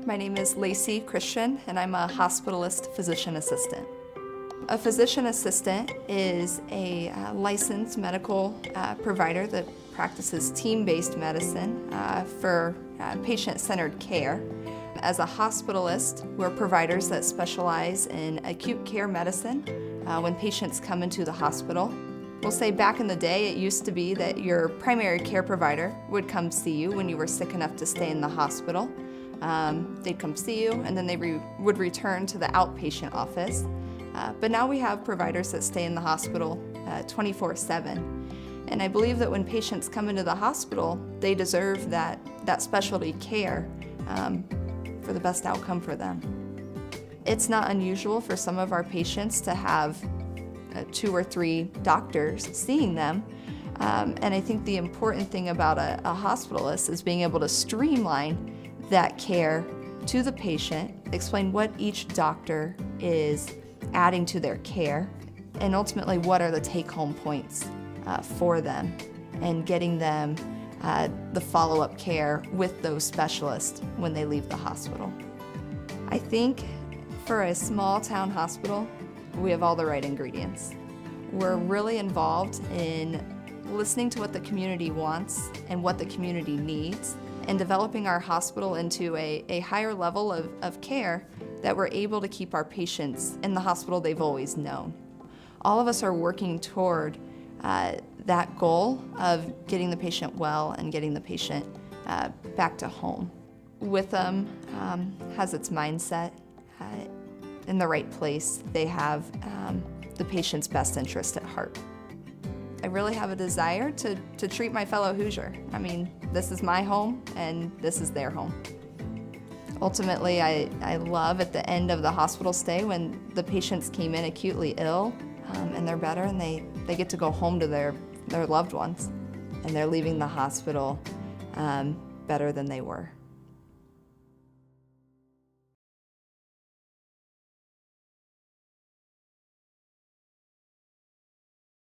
My name is Lacey Christian, and I'm a hospitalist physician assistant. A physician assistant is a licensed medical provider that practices team-based medicine for patient-centered care. As a hospitalist, we're providers that specialize in acute care medicine when patients come into the hospital. We'll say back in the day, it used to be that your primary care provider would come see you when you were sick enough to stay in the hospital. They'd come see you, and then they would return to the outpatient office. But now we have providers that stay in the hospital 24/7. And I believe that when patients come into the hospital, they deserve that specialty care for the best outcome for them. It's not unusual for some of our patients to have 2 or 3 doctors seeing them. And I think the important thing about a hospitalist is being able to streamline that care to the patient, explain what each doctor is adding to their care, and ultimately what are the take-home points for them, and getting them the follow-up care with those specialists when they leave the hospital. I think for a small town hospital, we have all the right ingredients. We're really involved in listening to what the community wants and what the community needs, and developing our hospital into a higher level of care that we're able to keep our patients in the hospital they've always known. All of us are working toward that goal of getting the patient well and getting the patient back to home. Witham has its mindset in the right place. They have the patient's best interest at heart. I really have a desire to treat my fellow Hoosier. I mean, this is my home and this is their home. Ultimately, I love at the end of the hospital stay when the patients came in acutely ill and they're better, and they get to go home to their loved ones, and they're leaving the hospital better than they were.